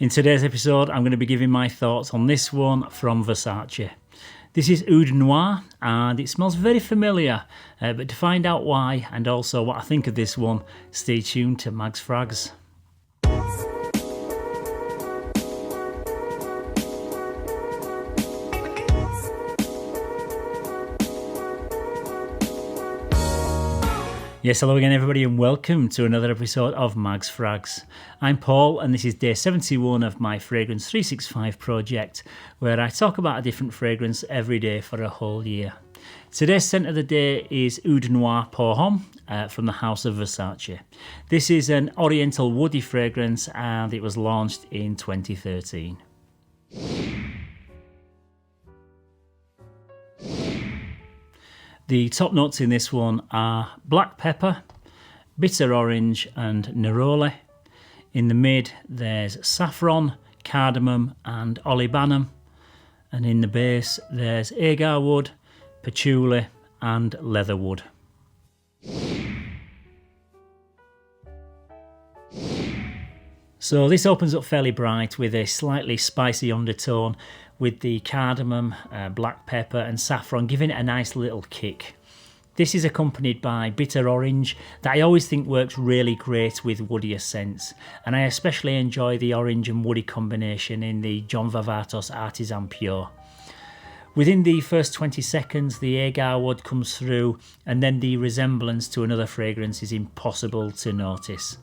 In today's episode, I'm going to be giving my thoughts on this one from Versace. This is Oud Noir and it smells very familiar, but to find out why and also what I think of this one, stay tuned to Mags FRAGS. Yes, hello again everybody and welcome to another episode of Mags FRAGS. I'm Paul and this is day 71 of my Fragrance 365 project where I talk about a different fragrance every day for a whole year. Today's scent of the day is Oud Noir pour Homme from the house of Versace. This is an oriental woody fragrance and it was launched in 2013. The top notes in this one are black pepper, bitter orange and neroli. In the mid there's saffron, cardamom and olibanum. And in the base there's agarwood, patchouli and leatherwood. So this opens up fairly bright with a slightly spicy undertone with the cardamom, black pepper and saffron giving it a nice little kick. This is accompanied by bitter orange that I always think works really great with woodier scents, and I especially enjoy the orange and woody combination in the John Varvatos Artisan Pure. Within the first 20 seconds the agarwood comes through and then the resemblance to another fragrance is impossible to notice.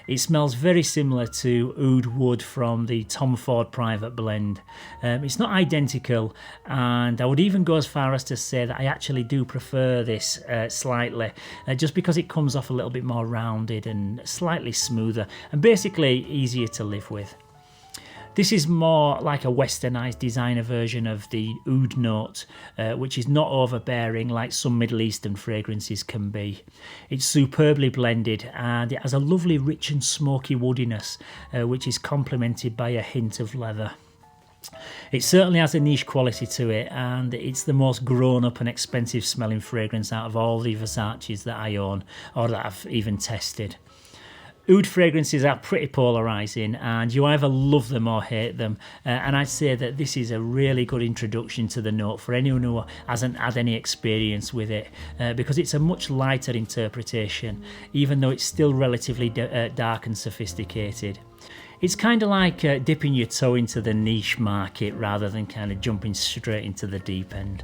It smells very similar to Oud Wood from the Tom Ford Private Blend. It's not identical, and I would even go as far as to say that I actually do prefer this slightly, just because it comes off a little bit more rounded and slightly smoother, and basically easier to live with. This is more like a westernised designer version of the oud note, which is not overbearing like some Middle Eastern fragrances can be. It's superbly blended and it has a lovely rich and smoky woodiness, which is complemented by a hint of leather. It certainly has a niche quality to it, and it's the most grown up and expensive smelling fragrance out of all the Versaces that I own or that I've even tested. Oud fragrances are pretty polarising and you either love them or hate them, and I'd say that this is a really good introduction to the note for anyone who hasn't had any experience with it, because it's a much lighter interpretation even though it's still relatively dark and sophisticated. It's kind of like dipping your toe into the niche market rather than kind of jumping straight into the deep end.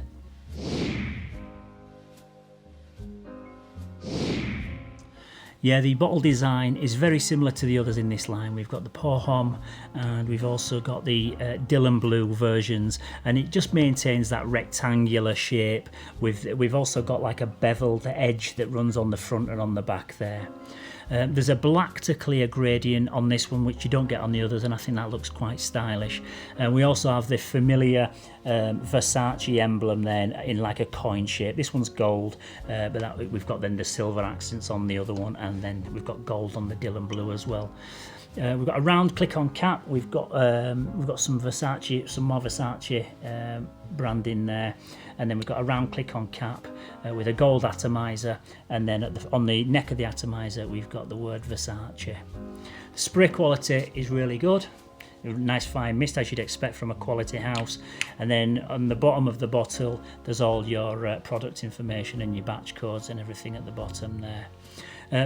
Yeah, the bottle design is very similar to the others in this line. We've got the Pour Homme and we've also got the Dylan Blue versions, and it just maintains that rectangular shape. We've also got like a beveled edge that runs on the front and on the back there. There's a black to clear gradient on this one which you don't get on the others, and I think that looks quite stylish. And we also have the familiar Versace emblem then in like a coin shape. This one's gold, but we've got then the silver accents on the other one, and then we've got gold on the Dylan Blue as well. We've got a round click-on cap. We've got some Versace, some more Versace branding there, and then we've got a round click-on cap with a gold atomizer, and then on the neck of the atomizer we've got the word Versace. The spray quality is really good. Nice fine mist as you'd expect from a quality house, and then on the bottom of the bottle there's all your product information and your batch codes and everything at the bottom there.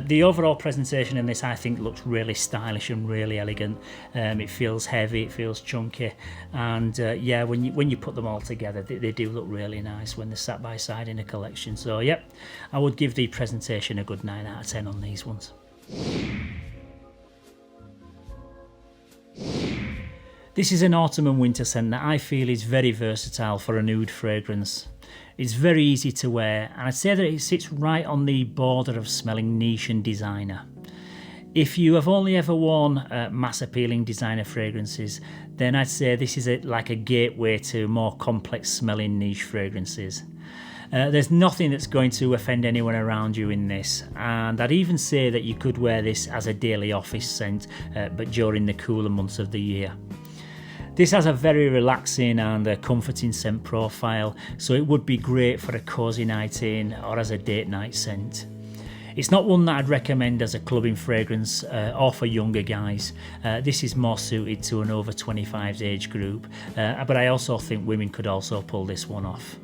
The overall presentation in this I think looks really stylish and really elegant. It feels heavy, it feels chunky, and yeah, when you put them all together they do look really nice when they're sat by side in a collection. So yep, I would give the presentation a good 9 out of 10 on these ones. This is an autumn and winter scent that I feel is very versatile for an oud fragrance. It's very easy to wear, and I'd say that it sits right on the border of smelling niche and designer. If you have only ever worn mass appealing designer fragrances, then I'd say this is like a gateway to more complex smelling niche fragrances. There's nothing that's going to offend anyone around you in this, and I'd even say that you could wear this as a daily office scent, but during the cooler months of the year. This has a very relaxing and a comforting scent profile, so it would be great for a cosy night in or as a date night scent. It's not one that I'd recommend as a clubbing fragrance or for younger guys. This is more suited to an over 25s age group, but I also think women could also pull this one off.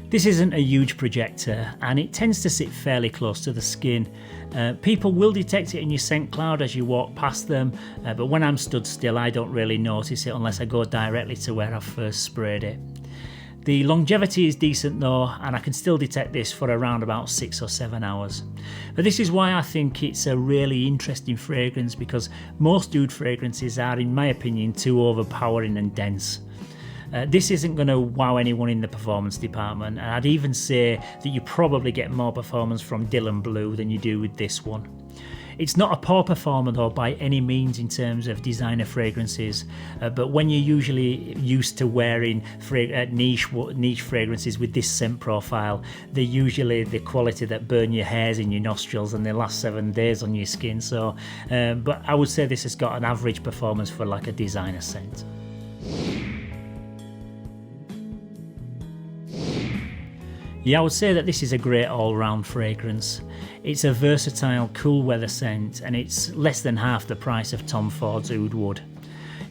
This isn't a huge projector and it tends to sit fairly close to the skin. People will detect it in your scent cloud as you walk past them, but when I'm stood still I don't really notice it unless I go directly to where I first sprayed it. The longevity is decent though, and I can still detect this for around about 6 or 7 hours. But this is why I think it's a really interesting fragrance, because most oud fragrances are, in my opinion, too overpowering and dense. This isn't going to wow anyone in the performance department, and I'd even say that you probably get more performance from Dylan Blue than you do with this one. It's not a poor performer though by any means in terms of designer fragrances, but when you're usually used to wearing niche fragrances with this scent profile, they're usually the quality that burn your hairs in your nostrils and they last 7 days on your skin. So, but I would say this has got an average performance for like a designer scent. Yeah, I would say that this is a great all-round fragrance. It's a versatile, cool weather scent, and it's less than half the price of Tom Ford's Oud Wood.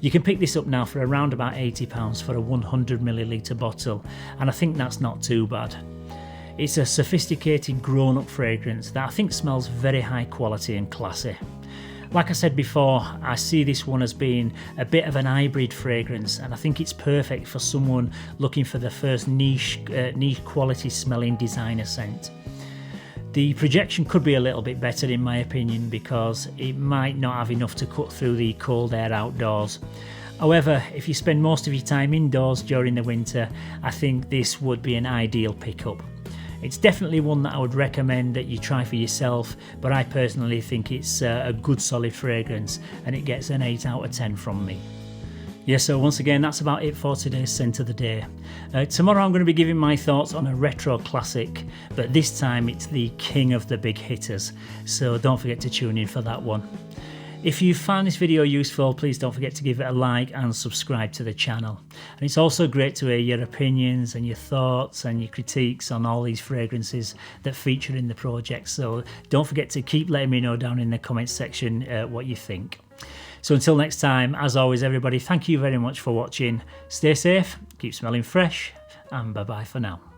You can pick this up now for around about £80 for a 100ml bottle, and I think that's not too bad. It's a sophisticated, grown-up fragrance that I think smells very high quality and classy. Like I said before, I see this one as being a bit of an hybrid fragrance, and I think it's perfect for someone looking for the first niche quality smelling designer scent. The projection could be a little bit better in my opinion, because it might not have enough to cut through the cold air outdoors. However, if you spend most of your time indoors during the winter, I think this would be an ideal pickup. It's definitely one that I would recommend that you try for yourself, but I personally think it's a good solid fragrance and it gets an 8 out of 10 from me. Yeah, so once again, that's about it for today's Scent of the Day. Tomorrow I'm going to be giving my thoughts on a retro classic, but this time it's the king of the big hitters, so don't forget to tune in for that one. If you found this video useful, please don't forget to give it a like and subscribe to the channel. And it's also great to hear your opinions and your thoughts and your critiques on all these fragrances that feature in the project. So don't forget to keep letting me know down in the comments section what you think. So until next time, as always everybody, thank you very much for watching. Stay safe, keep smelling fresh, and bye bye for now.